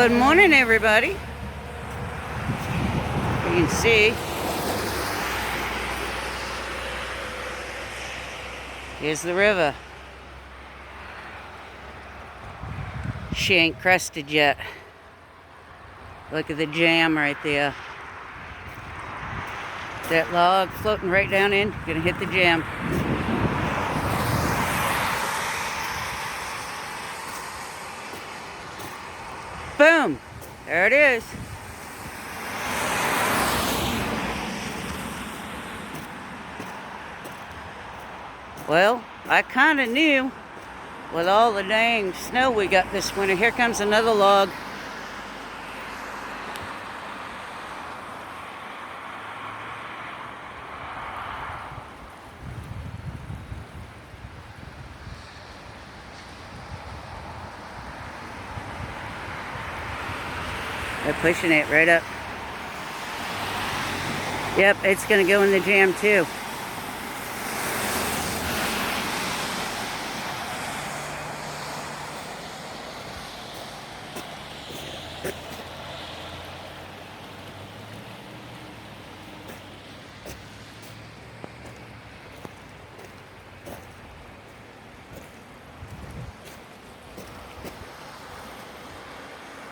Good morning, everybody. You can see. Here's the river. She ain't crested yet. Look at the jam right there. That log floating right down in, gonna hit the jam. Boom! There it is. Well, I kind of knew with all the dang snow we got this winter. Here comes another log. They're pushing it right up. Yep, it's going to go in the jam too.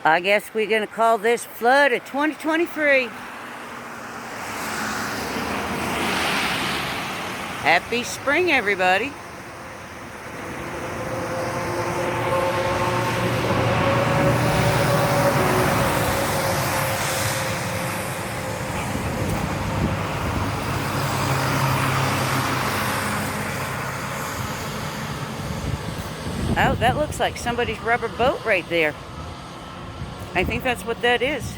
I guess we're going to call this flood of 2023. Happy spring, everybody. Oh, that looks like somebody's rubber boat right there. I think that's what that is.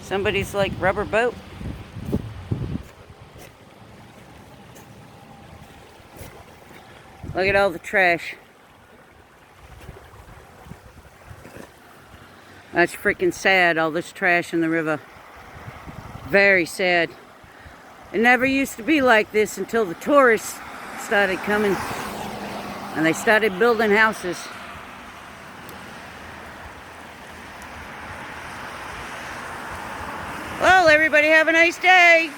Somebody's like rubber boat. Look at all the trash. That's freaking sad, all this trash in the river. Very sad. It never used to be like this until the tourists started coming and they started building houses. Well, everybody have a nice day.